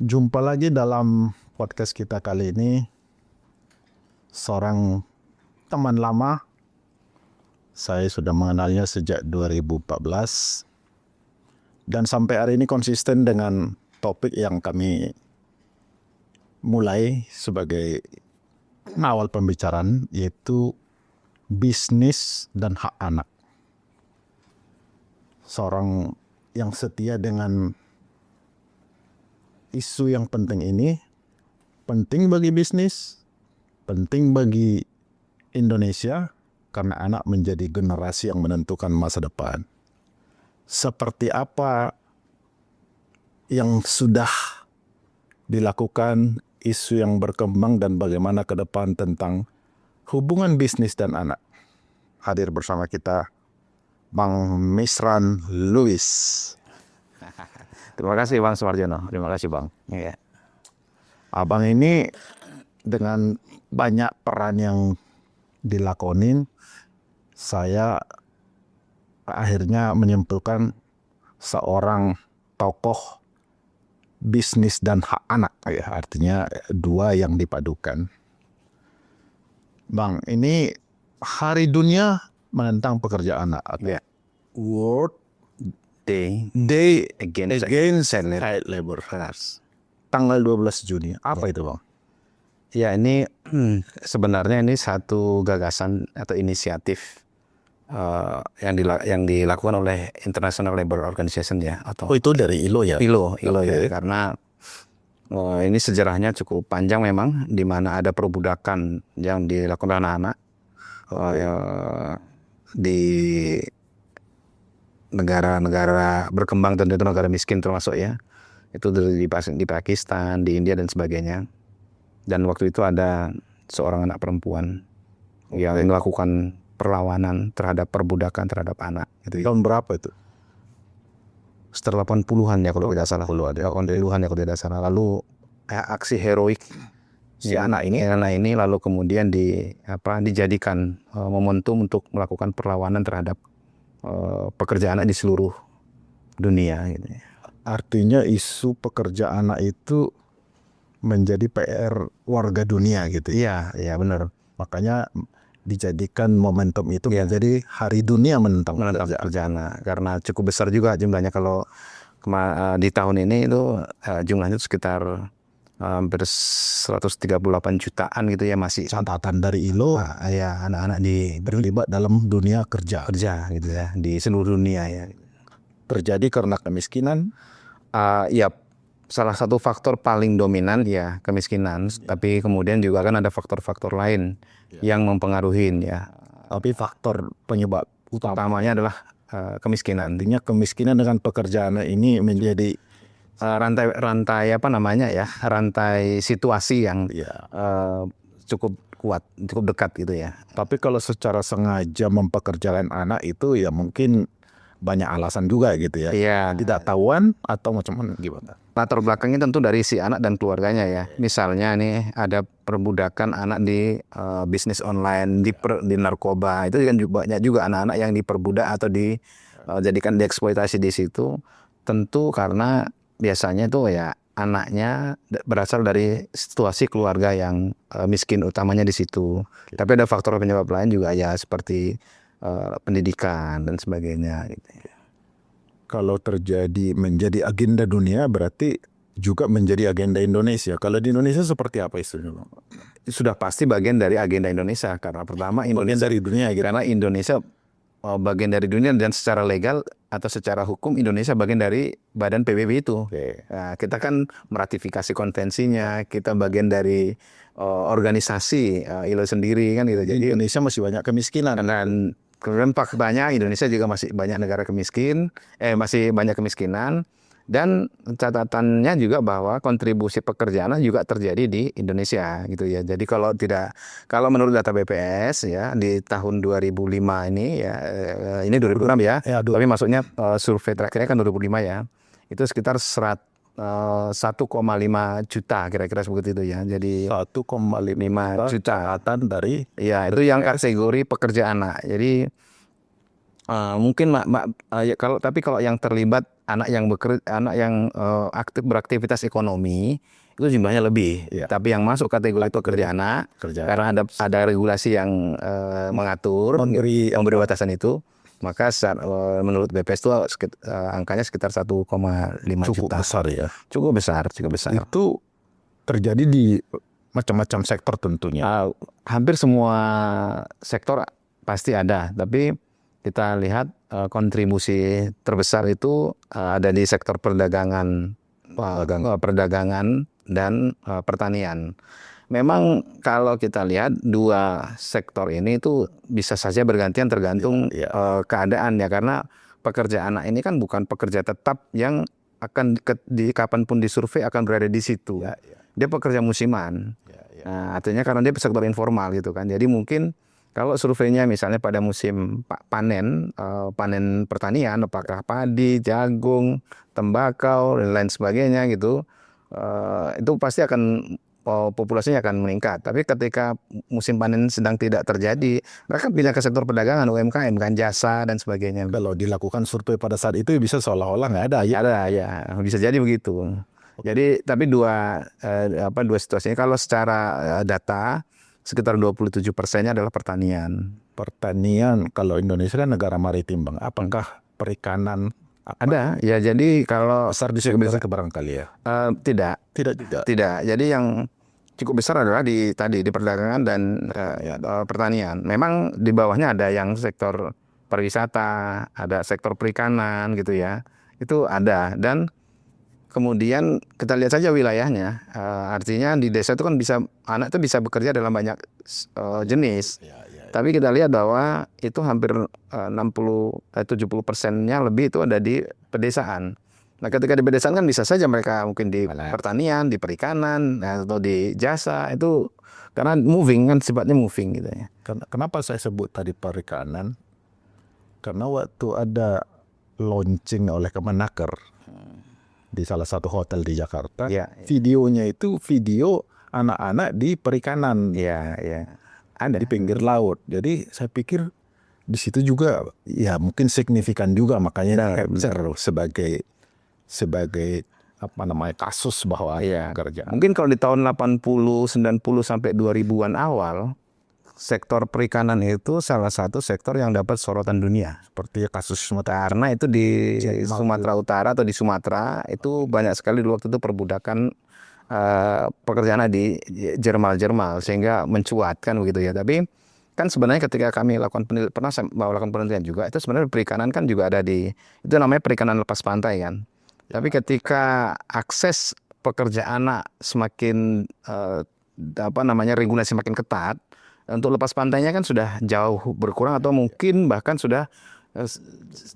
Jumpa lagi dalam podcast kita kali ini. Seorang teman lama, saya sudah mengenalnya sejak 2014 dan sampai hari ini konsisten dengan topik yang kami mulai sebagai awal pembicaraan, yaitu bisnis dan hak anak. Seorang yang setia dengan isu yang penting ini, penting bagi bisnis, penting bagi Indonesia, karena anak menjadi generasi yang menentukan masa depan. Seperti apa yang sudah dilakukan, isu yang berkembang, dan bagaimana ke depan tentang hubungan bisnis dan anak. Hadir bersama kita Bang Misran Lewis. Terima kasih Bang Sumarjono, terima kasih Bang. Ya. Abang ini dengan banyak peran yang dilakonin, saya akhirnya menyimpulkan seorang tokoh bisnis dan hak anak, ya, artinya dua yang dipadukan. Bang, ini Hari Dunia menentang pekerja anak. Ya. World Day Against Child Labor. Tanggal 12 Juni. Apa itu, Bang? Ya, ini sebenarnya ini satu gagasan atau inisiatif yang dilakukan oleh International Labour Organization ya, atau itu dari ILO ya? ILO Okay. ya, karena ini sejarahnya cukup panjang memang, di mana ada perbudakan yang dilakukan anak-anak di negara-negara berkembang, tentu itu negara miskin termasuk ya, itu di Pakistan, di India dan sebagainya. Dan waktu itu ada seorang anak perempuan yang melakukan perlawanan terhadap perbudakan terhadap anak. Tahun berapa itu? Setelah 80-an ya kalau tidak salah. 80-an ya kalau tidak salah. Lalu aksi heroik si anak ini lalu kemudian dijadikan momentum untuk melakukan perlawanan terhadap pekerja anak di seluruh dunia gitu. Artinya isu pekerja anak itu menjadi PR warga dunia gitu. Iya benar. Makanya dijadikan momentum itu menjadi Hari Dunia menentang pekerja anak, karena cukup besar juga jumlahnya. Kalau di tahun ini itu jumlahnya itu sekitar hampir 138 jutaan gitu ya, masih catatan dari ILO. Ya, anak-anak terlibat dalam dunia kerja gitu ya, di seluruh dunia ya. Terjadi karena kemiskinan. Ya, salah satu faktor paling dominan ya kemiskinan, tapi kemudian juga kan ada faktor-faktor lain yang mempengaruhi ya. Tapi faktor penyebab utamanya adalah kemiskinan. Artinya kemiskinan dengan pekerjaan ini menjadi rantai rantai situasi yang cukup kuat, cukup dekat gitu ya. Tapi kalau secara sengaja mempekerjakan anak itu ya mungkin banyak alasan juga gitu ya. Iya. Tidak tahuan atau macam-macam gimana? Latar belakangnya tentu dari si anak dan keluarganya ya. Misalnya nih ada perbudakan anak di bisnis online, di narkoba. Itu kan banyak juga anak-anak yang diperbudak atau dijadikan dieksploitasi di situ. Tentu karena biasanya itu ya anaknya berasal dari situasi keluarga yang miskin, utamanya di situ. Tapi ada faktor penyebab lain juga ya, seperti pendidikan dan sebagainya gitu. Kalau terjadi menjadi agenda dunia, berarti juga menjadi agenda Indonesia. Kalau di Indonesia seperti apa isunya, Bang? Sudah pasti bagian dari agenda Indonesia, karena pertama Indonesia bagian dari dunia gitu. Karena Indonesia bagian dari dunia, dan secara legal atau secara hukum Indonesia bagian dari badan PBB itu. Nah, kita kan meratifikasi konvensinya, kita bagian dari organisasi ILO sendiri kan gitu. Jadi Indonesia masih banyak kemiskinan. Dan kemudian faktanya Indonesia juga masih banyak negara masih banyak kemiskinan. Dan catatannya juga bahwa kontribusi pekerjaan juga terjadi di Indonesia gitu ya. Jadi kalau menurut data BPS ya, di tahun 2005 ini ya, ini 2006 ya, tapi maksudnya survei terakhirnya kan 2005 ya, itu sekitar 1,5 juta kira-kira seperti itu ya. Jadi 1,5 juta dari ya, itu yang kategori pekerja anak. Jadi mungkin kalau yang terlibat anak yang beraktivitas ekonomi itu jumlahnya lebih. Iya. Tapi yang masuk kategori itu kerja anak, karena ada regulasi yang mengatur, Memberi batasan itu, maka menurut BPS itu angkanya sekitar 1,5 cukup juta. besar ya. Cukup besar. Itu terjadi di macam-macam sektor tentunya. Hampir semua sektor pasti ada, tapi kita lihat kontribusi terbesar itu ada di sektor perdagangan dan pertanian. Memang kalau kita lihat dua sektor ini itu bisa saja bergantian tergantung keadaan ya, karena pekerja anak ini kan bukan pekerja tetap yang akan kapanpun disurvei akan berada di situ. Dia pekerja musiman. Nah, artinya karena dia sektor informal gitu kan. Jadi mungkin kalau surveinya misalnya pada musim panen pertanian, apakah padi, jagung, tembakau dan lain sebagainya gitu, itu pasti akan populasinya akan meningkat. Tapi ketika musim panen sedang tidak terjadi, mereka pindah ke sektor perdagangan, UMKM kan, jasa dan sebagainya. Kalau dilakukan survei pada saat itu bisa seolah-olah nggak ada ya. Ada ya, bisa jadi begitu. Jadi tapi dua situasinya. Kalau secara data sekitar 27%-nya adalah pertanian. Pertanian, kalau Indonesia kan negara maritim Bang, apakah perikanan ada ya? Jadi kalau besar di sektor barangkali ya? tidak. Jadi yang cukup besar adalah di perdagangan dan pertanian. Memang di bawahnya ada yang sektor pariwisata, ada sektor perikanan gitu ya. Itu ada. Dan kemudian kita lihat saja wilayahnya. Artinya di desa itu kan anak itu bisa bekerja dalam banyak jenis. Tapi kita lihat bahwa itu hampir 70%-nya lebih itu ada di pedesaan. Nah, ketika di pedesaan kan bisa saja mereka mungkin di pertanian, di perikanan, atau di jasa, itu karena moving kan, sifatnya moving gitu ya. Kenapa saya sebut tadi perikanan? Karena waktu ada launching oleh Kemenaker di salah satu hotel di Jakarta, videonya itu video anak-anak di perikanan. Ada di pinggir laut. Jadi saya pikir di situ juga ya mungkin signifikan juga, makanya capture sebagai kasus bahwa kerja. Mungkin kalau di tahun 80, 90 sampai 2000-an awal, sektor perikanan itu salah satu sektor yang dapat sorotan dunia. Seperti kasus Sumatera. Karena itu di Sumatera Utara atau di Sumatera itu banyak sekali dulu waktu itu perbudakan pekerjaan di jermal sehingga mencuat kan begitu ya. Tapi kan sebenarnya ketika kami pernah melakukan penelitian juga, itu sebenarnya perikanan kan juga ada itu namanya perikanan lepas pantai kan. Tapi ketika akses pekerja anak semakin regulasi semakin ketat, untuk lepas pantainya kan sudah jauh berkurang atau mungkin bahkan sudah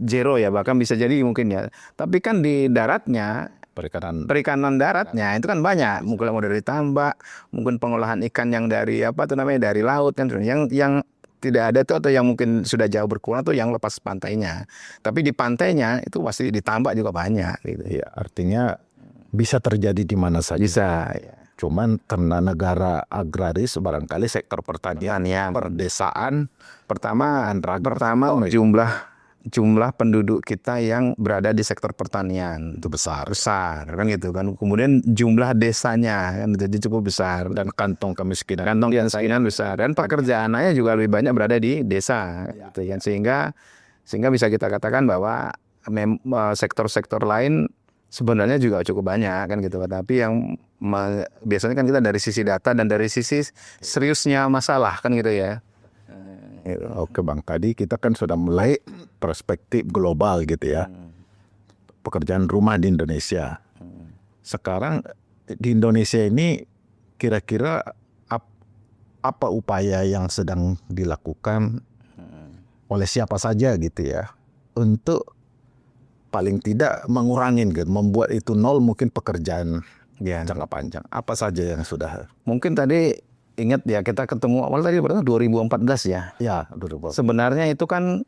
zero ya, bahkan bisa jadi mungkin ya. Tapi kan di daratnya perikanan daratnya itu kan banyak, mungkin mau dari tambak, mungkin pengolahan ikan yang dari dari laut kan, yang tidak ada tuh, atau yang mungkin sudah jauh berkurang tuh yang lepas pantainya. Tapi di pantainya itu masih ditambak juga banyak gitu. Ya, artinya bisa terjadi di mana saja. Bisa ya. Cuman karena negara agraris barangkali sektor pertanian perdesaan pertama jumlah penduduk kita yang berada di sektor pertanian itu besar kan gitu kan. Kemudian jumlah desanya kan jadi cukup besar, dan kantong kemiskinan besar, dan pekerjaannya juga lebih banyak berada di desa gitu kan. Sehingga bisa kita katakan bahwa sektor-sektor lain sebenarnya juga cukup banyak kan gitu. Tapi yang biasanya kan kita dari sisi data dan dari sisi seriusnya masalah kan gitu ya. Oke Bang, tadi kita kan sudah mulai perspektif global gitu ya. Pekerjaan rumah di Indonesia. Sekarang di Indonesia ini kira-kira apa upaya yang sedang dilakukan oleh siapa saja gitu ya, untuk paling tidak mengurangin gitu, membuat itu nol mungkin pekerjaan jangka panjang. Apa saja yang sudah? Mungkin tadi ingat ya, kita ketemu awal tadi berarti 2014 ya. Ya, 2014. Sebenarnya itu kan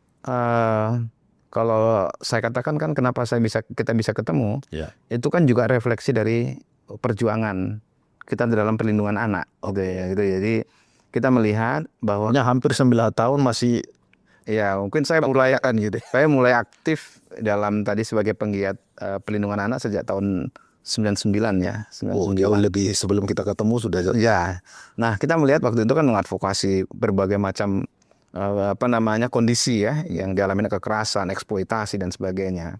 kalau saya katakan kan kenapa kita bisa ketemu, itu kan juga refleksi dari perjuangan kita dalam perlindungan anak. Gitu ya. Jadi kita melihat bahwa hampir 9 tahun masih Ya, mungkin saya mulai aktif dalam tadi sebagai penggiat pelindungan anak sejak tahun 99 ya. Oh, jauh lebih sebelum kita ketemu sudah. Ya. Nah, kita melihat waktu itu kan mengadvokasi berbagai macam kondisi ya yang dialami kekerasan, eksploitasi dan sebagainya.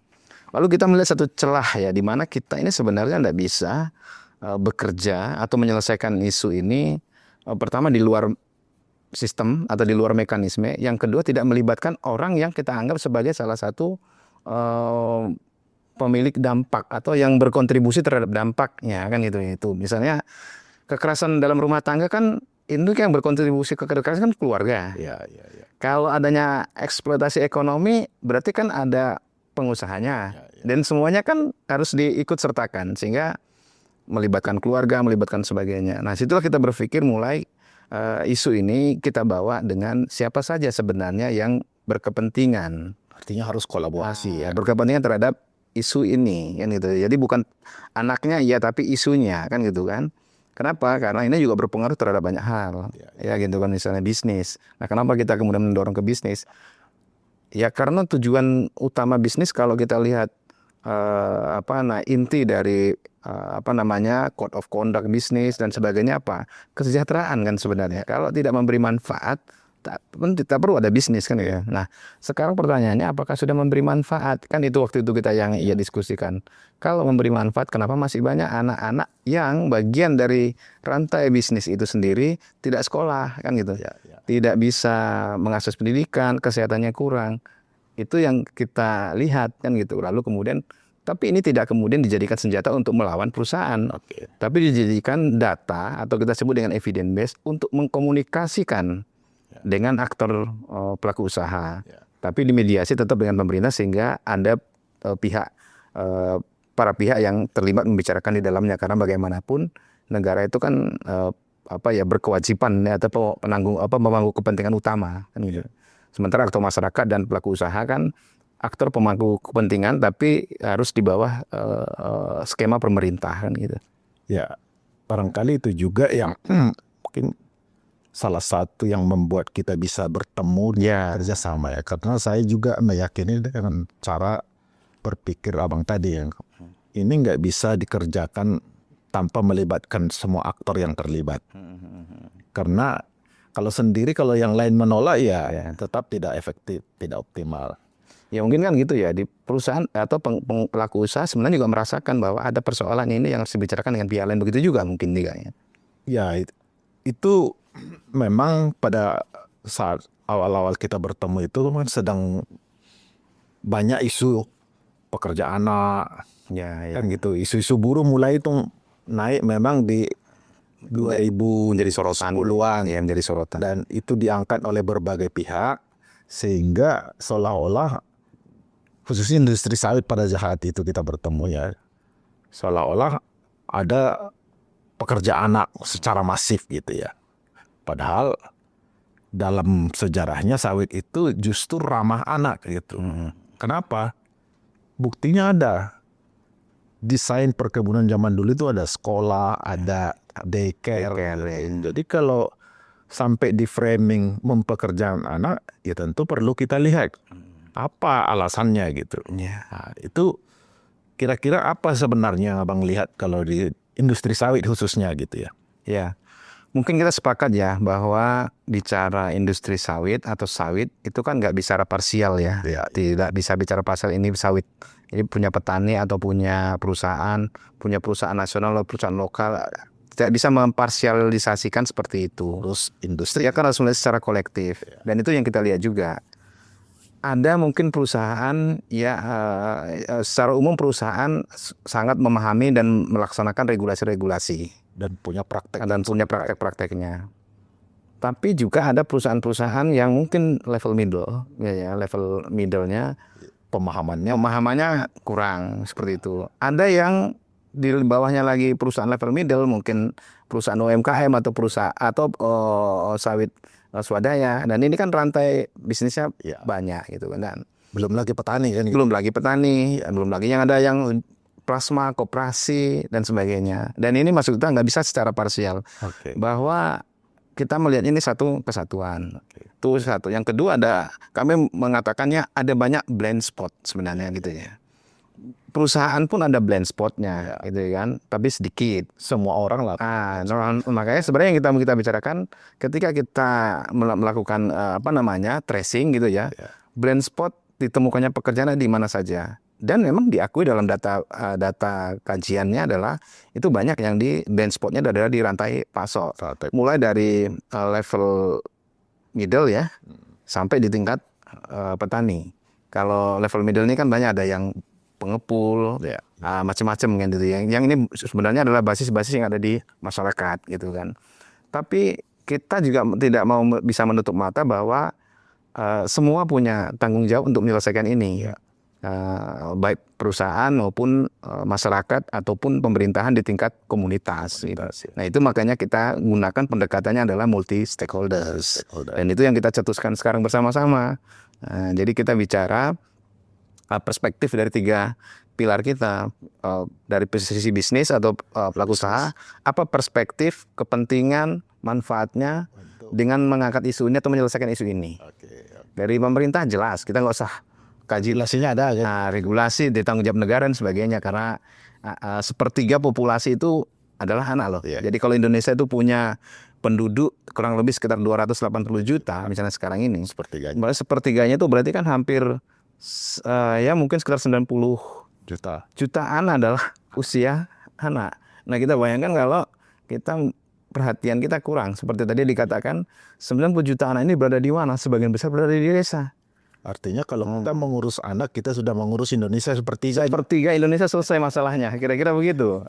Lalu kita melihat satu celah ya di mana kita ini sebenarnya tidak bisa bekerja atau menyelesaikan isu ini pertama di luar sistem atau di luar mekanisme. Yang kedua tidak melibatkan orang yang kita anggap sebagai salah satu pemilik dampak atau yang berkontribusi terhadap dampaknya kan gitu. Itu misalnya kekerasan dalam rumah tangga kan itu yang berkontribusi ke kekerasan kan keluarga. Ya. Kalau adanya eksploitasi ekonomi berarti kan ada pengusahanya dan semuanya kan harus diikut sertakan sehingga melibatkan keluarga, melibatkan sebagainya. Nah, situlah kita berpikir mulai isu ini kita bawa dengan siapa saja sebenarnya yang berkepentingan. Artinya harus kolaborasi ya. Berkepentingan terhadap isu ini kan gitu. Jadi bukan anaknya ya tapi isunya kan gitu kan. Kenapa? Karena ini juga berpengaruh terhadap banyak hal. Ya gitu kan misalnya bisnis. Nah, kenapa kita kemudian mendorong ke bisnis? Ya karena tujuan utama bisnis kalau kita lihat inti dari code of conduct bisnis dan sebagainya apa? Kesejahteraan kan sebenarnya. Kalau tidak memberi manfaat, tak perlu ada bisnis kan ya. Nah, sekarang pertanyaannya apakah sudah memberi manfaat? Kan itu waktu itu kita yang diskusikan. Kalau memberi manfaat, kenapa masih banyak anak-anak yang bagian dari rantai bisnis itu sendiri tidak sekolah kan gitu. Tidak bisa mengakses pendidikan, kesehatannya kurang. Itu yang kita lihat kan gitu. Lalu kemudian tapi ini tidak kemudian dijadikan senjata untuk melawan perusahaan. Tapi dijadikan data atau kita sebut dengan evidence base untuk mengkomunikasikan dengan aktor pelaku usaha. Tapi dimediasi tetap dengan pemerintah sehingga ada para pihak yang terlibat membicarakan di dalamnya karena bagaimanapun negara itu kan berkewajiban ya, atau memangku kepentingan utama kan gitu. Sementara aktor masyarakat dan pelaku usaha kan aktor pemangku kepentingan tapi harus di bawah skema pemerintah kan gitu. Ya, barangkali itu juga yang mungkin salah satu yang membuat kita bisa bertemu kerjasama ya. Karena saya juga meyakini dengan cara berpikir abang tadi yang ini nggak bisa dikerjakan tanpa melibatkan semua aktor yang terlibat. Karena kalau yang lain menolak ya tetap tidak efektif, tidak optimal. Ya mungkin kan gitu ya, di perusahaan atau pelaku usaha sebenarnya juga merasakan bahwa ada persoalan ini yang harus dibicarakan dengan pihak lain, begitu juga mungkin juga ya. Ya itu memang pada saat awal-awal kita bertemu itu kan sedang banyak isu pekerja anak, kan gitu. Isu-isu buruh mulai itu naik memang di 2000 menjadi sorotan 10-an ya, menjadi sorotan. Dan itu diangkat oleh berbagai pihak sehingga seolah-olah khususnya industri sawit pada saat itu kita bertemu ya, seolah-olah ada pekerja anak secara masif gitu ya. Padahal dalam sejarahnya sawit itu justru ramah anak gitu. Kenapa? Buktinya ada. Desain perkebunan zaman dulu itu ada sekolah, ada daycare. Jadi kalau sampai di framing mempekerjakan anak, ya tentu perlu kita lihat apa alasannya gitu. Nah, itu kira-kira apa sebenarnya abang lihat kalau di industri sawit khususnya gitu ya? Ya, mungkin kita sepakat ya bahwa bicara industri sawit atau sawit itu kan nggak bicara parsial ya. Tidak bisa bicara parsial ini sawit. Jadi punya petani atau punya perusahaan nasional atau perusahaan lokal, tidak bisa memparsialisasikan seperti itu. Terus industri ya kan harus melihat secara kolektif. Dan itu yang kita lihat juga. Ada mungkin perusahaan secara umum perusahaan sangat memahami dan melaksanakan regulasi-regulasi dan punya praktek-prakteknya. Tapi juga ada perusahaan-perusahaan yang mungkin level middle-nya pemahamannya kurang seperti itu. Ada yang di bawahnya lagi perusahaan level middle, mungkin perusahaan UMKM atau perusahaan atau sawit swadaya, dan ini kan rantai bisnisnya banyak gitu kan. Dan belum lagi petani kan. Belum lagi yang ada yang plasma, koperasi dan sebagainya. Dan ini maksudnya nggak bisa secara parsial. Bahwa kita melihat ini satu kesatuan. Itu satu. Yang kedua kami mengatakannya ada banyak blind spot sebenarnya gitu ya. Perusahaan pun ada blind spotnya gitu kan, tapi sedikit. Semua orang lah. Makanya sebenarnya yang kita bicarakan ketika kita melakukan tracing gitu ya, blind spot ditemukannya pekerjaan di mana saja. Dan memang diakui dalam data kajiannya adalah itu banyak yang di blind spotnya adalah di rantai pasok. Mulai dari level middle ya sampai di tingkat petani. Kalau level middle ini kan banyak ada yang pengepul, macam-macam kan gitu. Yang ini sebenarnya adalah basis-basis yang ada di masyarakat gitu kan. Tapi kita juga tidak mau bisa menutup mata bahwa semua punya tanggung jawab untuk menyelesaikan ini. Baik perusahaan maupun masyarakat ataupun pemerintahan di tingkat komunitas. Nah itu makanya kita gunakan pendekatannya adalah multi stakeholders. Dan itu yang kita cetuskan sekarang bersama-sama. Jadi kita bicara perspektif dari 3 pilar kita, dari sisi bisnis atau pelaku usaha, apa perspektif, kepentingan, manfaatnya dengan mengangkat isu ini atau menyelesaikan isu ini. Dari pemerintah jelas, kita nggak usah kaji. Regulasinya ada kan? Regulasi ditanggung jawab negara dan sebagainya, karena 1/3 populasi itu adalah anak loh. Jadi kalau Indonesia itu punya penduduk kurang lebih sekitar 280 juta misalnya sekarang ini. Sepertiganya itu berarti kan hampir ya mungkin sekitar 90 jutaan adalah usia anak. Nah kita bayangkan kalau perhatian kita kurang. Seperti tadi dikatakan 90 juta anak ini berada di mana? Sebagian besar berada di desa. Artinya kalau kita mengurus anak, kita sudah mengurus Indonesia sepertiga Indonesia selesai masalahnya, kira-kira begitu.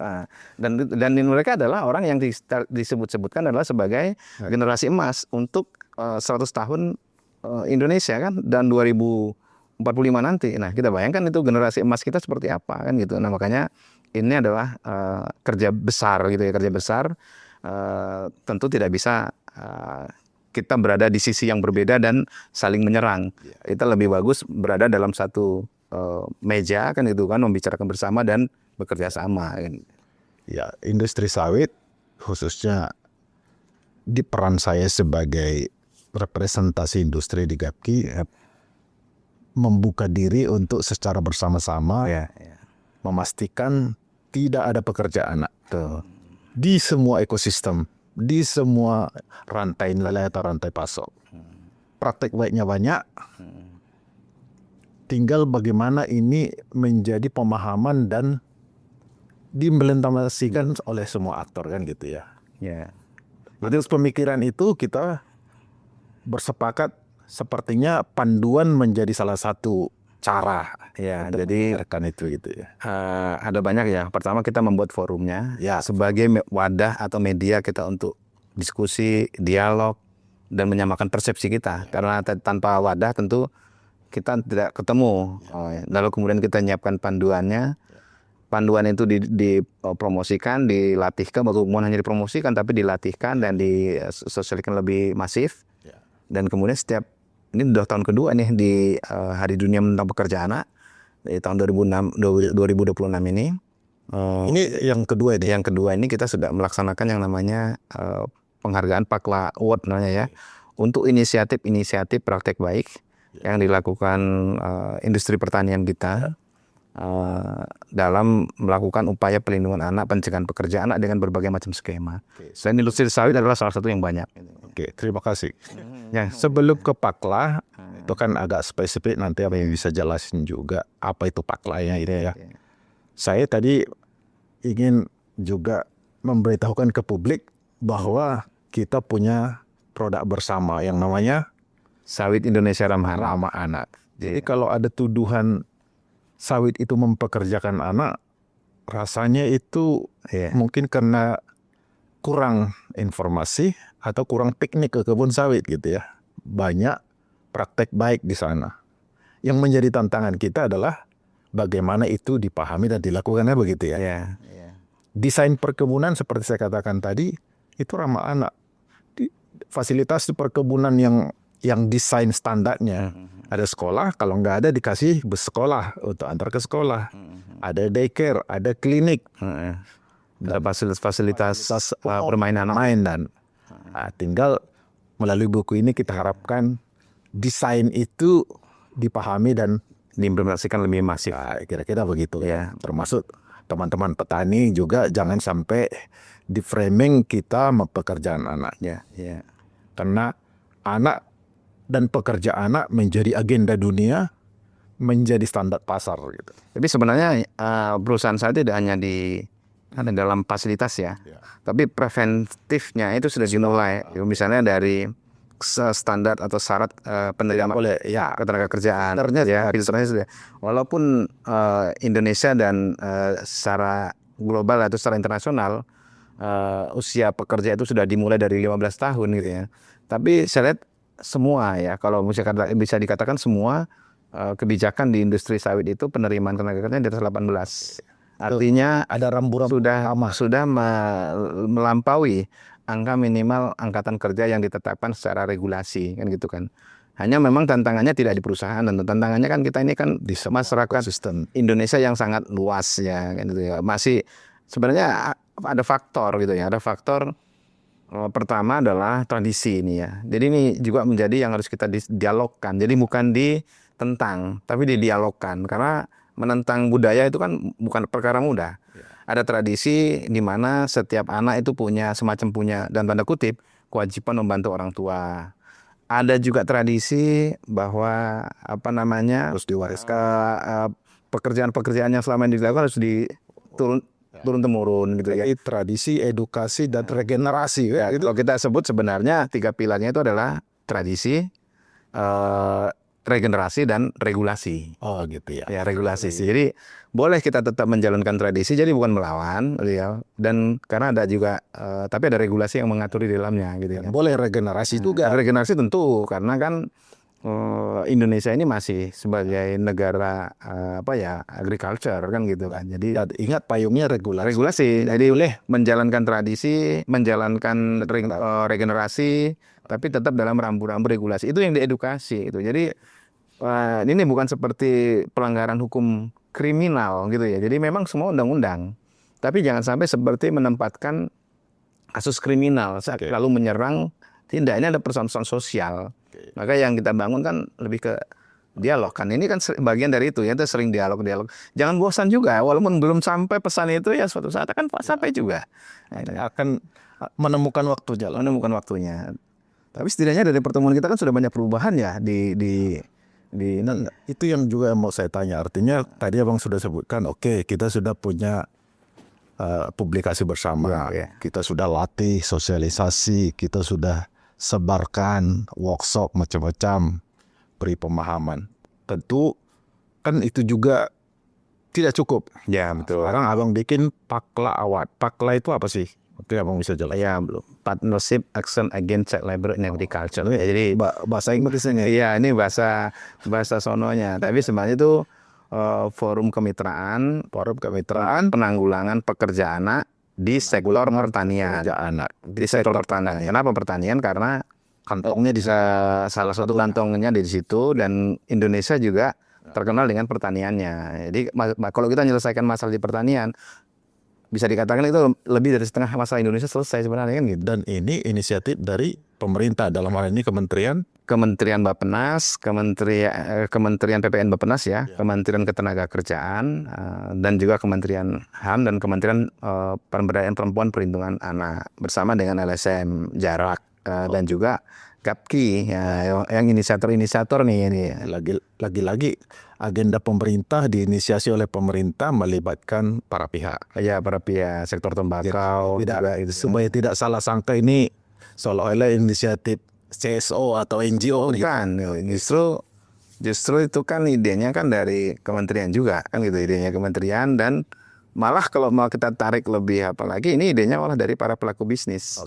Dan mereka adalah orang yang disebut-sebutkan adalah sebagai generasi emas untuk 100 tahun Indonesia kan, dan 2045 nanti. Nah kita bayangkan itu generasi emas kita seperti apa kan gitu. Nah makanya ini adalah kerja besar gitu ya, kerja besar. Tentu tidak bisa kita berada di sisi yang berbeda dan saling menyerang. Kita lebih bagus berada dalam satu meja kan itu kan, membicarakan bersama dan bekerja sama kan. Ya, industri sawit khususnya di peran saya sebagai representasi industri di GAPKI membuka diri untuk secara bersama-sama memastikan tidak ada pekerjaan anak di semua ekosistem, di semua rantai nilai atau rantai pasok. Praktek baiknya banyak, tinggal bagaimana ini menjadi pemahaman dan diimplementasikan oleh semua aktor kan gitu ya. Jadi pemikiran itu kita bersepakat sepertinya panduan menjadi salah satu cara jadi rekan itu gitu ya. Ada banyak ya. Pertama kita membuat forumnya sebagai wadah atau media kita untuk diskusi, dialog dan menyamakan persepsi kita. Karena tanpa wadah tentu kita tidak ketemu. Lalu kemudian kita nyiapkan panduannya. Panduan itu dipromosikan, dilatihkan, bukan hanya dipromosikan tapi dilatihkan dan disosialisasikan lebih masif. Dan kemudian ini udah tahun kedua nih di Hari Dunia tentang Pekerja Anak di tahun 2026 ini. Ini yang kedua ini. Yang kedua ini kita sudah melaksanakan yang namanya penghargaan Pakla Award namanya ya, untuk inisiatif praktek baik yang dilakukan industri pertanian kita dalam melakukan upaya pelindungan anak, pencegahan pekerja anak dengan berbagai macam skema. Selain industri sawit adalah salah satu yang banyak. Oke, terima kasih. Ya, sebelum ke Pakla, itu kan agak spesifik, nanti apa yang bisa jelasin juga apa itu Paklanya ini ya. Saya tadi ingin juga memberitahukan ke publik bahwa kita punya produk bersama yang namanya Sawit Indonesia Ramah Anak. Jadi kalau ada tuduhan sawit itu mempekerjakan anak, rasanya itu mungkin karena kurang informasi atau kurang piknik ke kebun sawit gitu ya. Banyak praktek baik di sana. Yang menjadi tantangan kita adalah bagaimana itu dipahami dan dilakukannya begitu ya. Desain perkebunan seperti saya katakan tadi itu ramah anak. Fasilitas di perkebunan yang desain standarnya. Ada sekolah, kalau nggak ada dikasih bus sekolah untuk antar ke sekolah. Ada daycare, ada klinik, ada fasilitas permainan anak. Nah, tinggal melalui buku ini kita harapkan desain itu dipahami dan diimplementasikan lebih masif. ya, kira-kira begitu Ya. Termasuk teman-teman petani juga jangan sampai di framing kita pekerjaan anaknya. Ya. Karena anak dan pekerja anak menjadi agenda dunia, menjadi standar pasar gitu. Tapi sebenarnya perusahaan saya tidak hanya di dalam fasilitas ya, tapi preventifnya itu sudah dimulai. Misalnya dari standar atau syarat penerimaan Boleh ya. ketenaga kerjaan. Filternya Ya, filternya sudah. Walaupun Indonesia dan secara global atau secara internasional usia pekerja itu sudah dimulai dari 15 tahun gitu ya. Tapi saya lihat semua ya, kalau bisa dikatakan semua kebijakan di industri sawit itu penerimaan tenaga kerja di atas 18. Artinya Ada rambu-rambu sudah melampaui angka minimal angkatan kerja yang ditetapkan secara regulasi kan gitu kan. Hanya memang tantangannya tidak di perusahaan, dan tantangannya kan kita ini kan di masyarakat sistem. Indonesia yang sangat luas ya kan gitu ya. Masih sebenarnya ada faktor gitu ya. Ada faktor pertama adalah tradisi ini ya. Jadi ini juga menjadi yang harus kita dialogkan. Jadi bukan ditentang, tapi didialogkan. Karena menentang budaya itu kan bukan perkara mudah. Ada tradisi di mana setiap anak itu punya dan tanda kutip kewajiban membantu orang tua. Ada juga tradisi bahwa harus diwariskan. pekerjaan-pekerjaan yang selama ini dilakukan harus turun temurun gitu ya. Jadi tradisi, edukasi, dan regenerasi. Ya, kalau kita sebut sebenarnya 3 pilarnya itu adalah tradisi, regenerasi, dan regulasi. Oh gitu ya. Ya, regulasi sih. Jadi boleh kita tetap menjalankan tradisi, jadi bukan melawan, ya. Dan karena ada juga, tapi ada regulasi yang mengatur di dalamnya, gitu ya. Boleh regenerasi juga. Regenerasi tentu, karena kan Indonesia ini masih sebagai negara agriculture kan gitu kan. Jadi Dan ingat payungnya regulasi. Jadi boleh menjalankan tradisi, menjalankan regenerasi, tapi tetap dalam rambu-rambu regulasi. Itu yang diedukasi itu. Jadi ini bukan seperti pelanggaran hukum kriminal gitu ya. Jadi memang semua undang-undang. Tapi jangan sampai seperti menempatkan kasus kriminal lalu menyerang. Tidak, ini ada persoalan sosial. Maka yang kita bangun kan lebih ke dialog kan. Ini kan bagian dari itu ya, kita sering dialog. Jangan bosan juga, walaupun belum sampai pesan itu ya suatu saat akan sampai juga. akan menemukan waktunya. Menemukan waktunya. Tapi setidaknya dari pertemuan kita kan sudah banyak perubahan ya Nah, itu yang juga mau saya tanya. Artinya tadi abang sudah sebutkan, oke, kita sudah punya publikasi bersama, kita sudah latih sosialisasi, kita sudah sebarkan workshop macam-macam, beri pemahaman. Tentu kan itu juga tidak cukup. Ya betul. Sekarang abang bikin Pakla Award. Pakla itu apa sih? Itu abang bisa jelaskan. Ya, Partnership Action Against Child Labor in Agriculture. Ya, jadi bahasa Inggrisnya. Iya, ini bahasa sononya. Tapi sebenarnya itu forum kemitraan penanggulangan pekerja anak di sektor pertanian. Di sektor pertanian. Kenapa pertanian? Karena kantongnya di salah satu kantongnya di situ, dan Indonesia juga terkenal dengan pertaniannya. Jadi kalau kita menyelesaikan masalah di pertanian, bisa dikatakan itu lebih dari setengah masalah Indonesia selesai sebenarnya kan gitu. Dan ini inisiatif dari pemerintah, dalam hal ini Kementerian Bappenas, Kementerian PPN Bappenas ya, Kementerian Ketenagakerjaan, dan juga Kementerian HAM dan Kementerian Pemberdayaan Perempuan Perlindungan Anak bersama dengan LSM Jarak dan juga GAPKI ya, yang inisiator nih ini. Lagi-lagi agenda pemerintah diinisiasi oleh pemerintah melibatkan para pihak. Ya, para pihak sektor tembakau juga itu. Supaya tidak salah sangka ini seolah-olah inisiatif CSO atau NGO. Bukan, justru itu kan idenya kan dari kementerian juga kan gitu, idenya kementerian, dan malah kalau mau kita tarik lebih apalagi ini idenya malah dari para pelaku bisnis.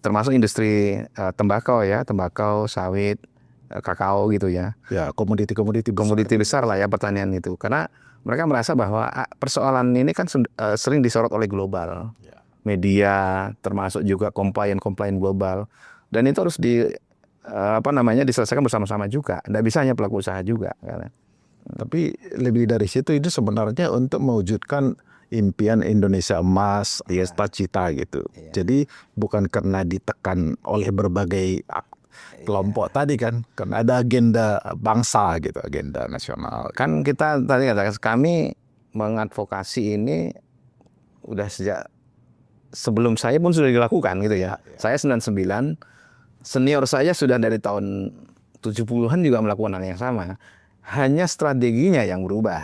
Termasuk industri tembakau ya, tembakau, sawit, kakao gitu ya. Ya, komoditi besar lah ya pertanian itu. Karena mereka merasa bahwa persoalan ini kan sering disorot oleh global. Media, termasuk juga komplain global. Dan itu harus diselesaikan bersama-sama juga. Tidak bisa hanya pelaku usaha juga. Tapi lebih dari situ, itu sebenarnya untuk mewujudkan impian Indonesia emas, cita gitu. Jadi bukan karena ditekan oleh berbagai kelompok tadi kan, karena ada agenda bangsa gitu, agenda nasional. Kan kita tadi katakan kami mengadvokasi ini udah sejak sebelum saya pun sudah dilakukan gitu ya. Saya 99, senior saya sudah dari tahun 70-an juga melakukan hal yang sama. Hanya strateginya yang berubah.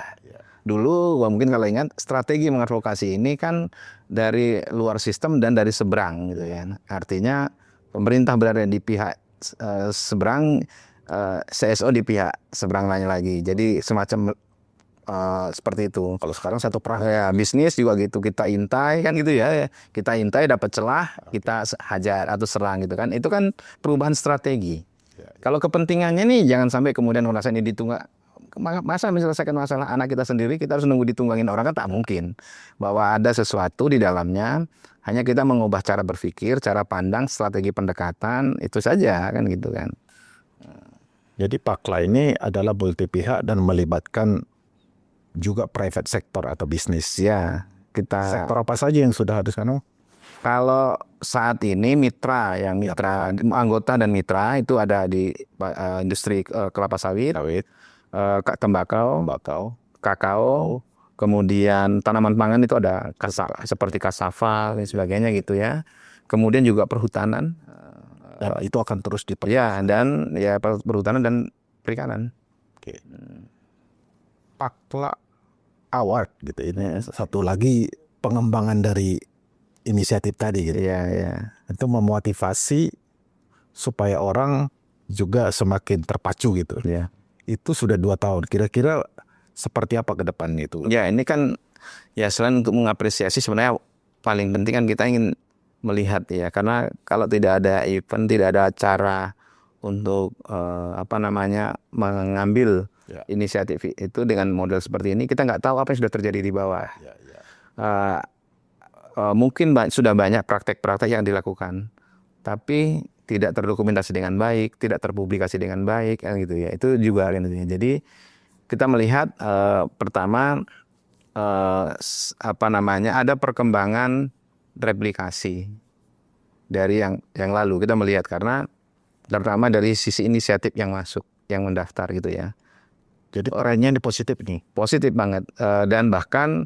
Dulu mungkin kalau ingat strategi mengadvokasi ini kan dari luar sistem dan dari seberang gitu ya. Artinya pemerintah berada di pihak seberang, CSO di pihak seberang lain lagi. Jadi semacam seperti itu. Kalau sekarang satu perang. Ya, bisnis juga gitu, kita intai kan gitu ya. Kita intai dapat celah, kita hajar atau serang gitu kan. Itu kan perubahan strategi. Kalau kepentingannya nih jangan sampai kemudian merasa ini ditunggak. Masa menyelesaikan masalah anak kita sendiri kita harus nunggu ditunggangin orang, kan tak mungkin. Bahwa ada sesuatu di dalamnya, hanya kita mengubah cara berpikir, cara pandang, strategi pendekatan, itu saja kan gitu kan. Jadi Pakla ini adalah multi pihak dan melibatkan juga private sector atau bisnis. Ya, kita Sektor apa saja yang sudah ada sekarang? kalau saat ini mitra anggota dan mitra itu ada di industri kelapa sawit, tembakau, kakao, kemudian tanaman pangan itu ada seperti kasava dan sebagainya gitu ya. Kemudian juga perhutanan. Dan itu akan terus Ya, dan ya perhutanan dan perikanan. Oke. Pakla Award gitu ini satu lagi pengembangan dari inisiatif tadi gitu. Iya, ya. Itu memotivasi supaya orang juga semakin terpacu gitu. Ya. Itu sudah 2 tahun. Kira-kira seperti apa ke depan itu? Ya, ini kan ya selain untuk mengapresiasi, sebenarnya paling penting kan kita ingin melihat ya, karena kalau tidak ada event, tidak ada acara untuk mengambil inisiatif itu dengan model seperti ini, kita nggak tahu apa yang sudah terjadi di bawah. Mungkin sudah banyak praktek-praktek yang dilakukan, tapi tidak terdokumentasi dengan baik, tidak terpublikasi dengan baik, kan gitu ya. Itu juga kan. Jadi kita melihat pertama ada perkembangan replikasi dari yang lalu. Kita melihat karena terutama dari sisi inisiatif yang masuk, yang mendaftar gitu ya. Jadi trennya ini positif nih. Positif banget, dan bahkan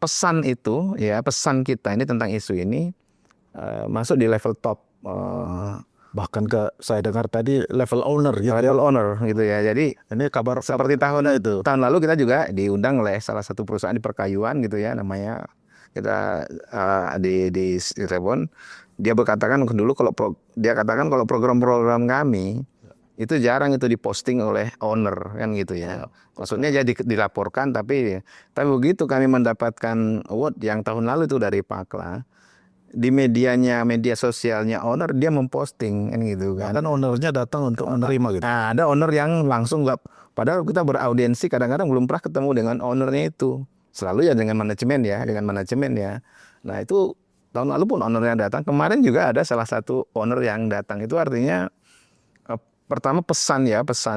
pesan itu ya, pesan kita ini tentang isu ini masuk di level top, Bahkan saya dengar tadi level owner ya. level owner gitu ya. Jadi Ini kabar seperti tahun lalu kita juga diundang oleh salah satu perusahaan di perkayuan gitu ya, namanya kita di telepon, dia berkatakan dulu kalau program-program kami itu jarang itu diposting oleh owner kan gitu ya. Maksudnya jadi dilaporkan, tapi begitu kami mendapatkan award yang tahun lalu itu dari Pakla, di media sosialnya owner, dia memposting kan gitu kan. Bahkan ownernya datang untuk menerima gitu. Nah, ada owner yang langsung padahal kita beraudiensi kadang-kadang belum pernah ketemu dengan ownernya itu. Selalu ya dengan manajemen ya. Nah, itu tahun lalu pun ownernya datang. Kemarin juga ada salah satu owner yang datang. Itu artinya pertama pesan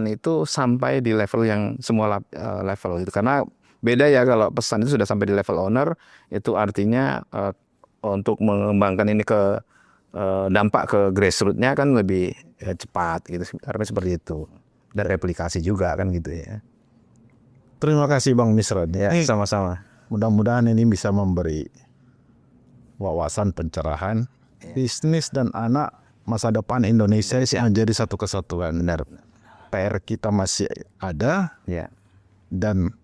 itu sampai di level yang semua level gitu. Karena beda ya kalau pesan itu sudah sampai di level owner, itu artinya untuk mengembangkan ini ke dampak ke grassroots-nya kan lebih cepat gitu. Karena seperti itu. Dan replikasi juga kan gitu ya. Terima kasih Bang Misran. Ya, sama-sama. Mudah-mudahan ini bisa memberi wawasan pencerahan. Bisnis dan anak, masa depan Indonesia menjadi satu kesatuan. Benar. PR kita masih ada, Ya. dan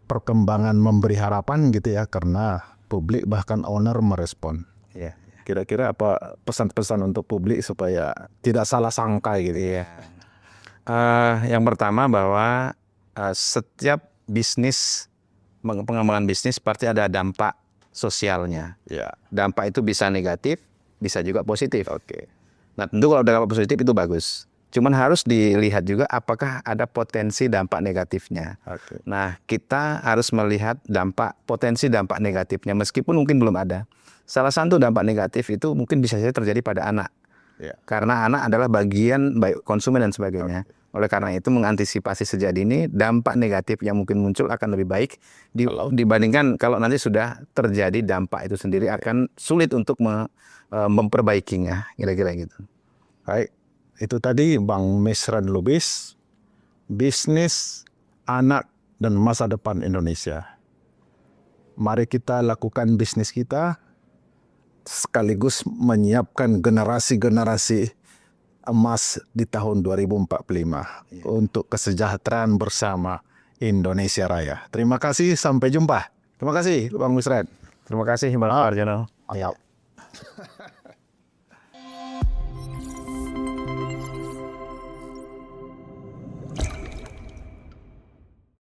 perkembangan memberi harapan gitu ya, karena publik bahkan owner merespon. Ya. Kira-kira apa pesan-pesan untuk publik supaya tidak salah sangka gitu? Iya. Yang pertama bahwa setiap bisnis, pengembangan bisnis pasti ada dampak sosialnya. Ya. Dampak itu bisa negatif, bisa juga positif. Oke. Nah, tentu kalau dampak positif itu bagus. Cuman harus dilihat juga apakah ada potensi dampak negatifnya. Oke. Nah, kita harus melihat potensi dampak negatifnya meskipun mungkin belum ada. Salah satu dampak negatif itu mungkin bisa saja terjadi pada anak. Ya. Karena anak adalah bagian baik konsumen dan sebagainya. Oleh karena itu mengantisipasi sejak dini dampak negatif yang mungkin muncul akan lebih baik dibandingkan kalau nanti sudah terjadi dampak itu sendiri akan sulit untuk memperbaikinya, kira-kira gitu. Baik, itu tadi Bang Mesran Lubis, bisnis, anak, dan masa depan Indonesia. Mari kita lakukan bisnis kita, sekaligus menyiapkan generasi-generasi emas di tahun 2045 untuk kesejahteraan bersama Indonesia Raya. Terima kasih, sampai jumpa. Terima kasih Bang Mesran. Terima kasih Bang Arjono. Ayo.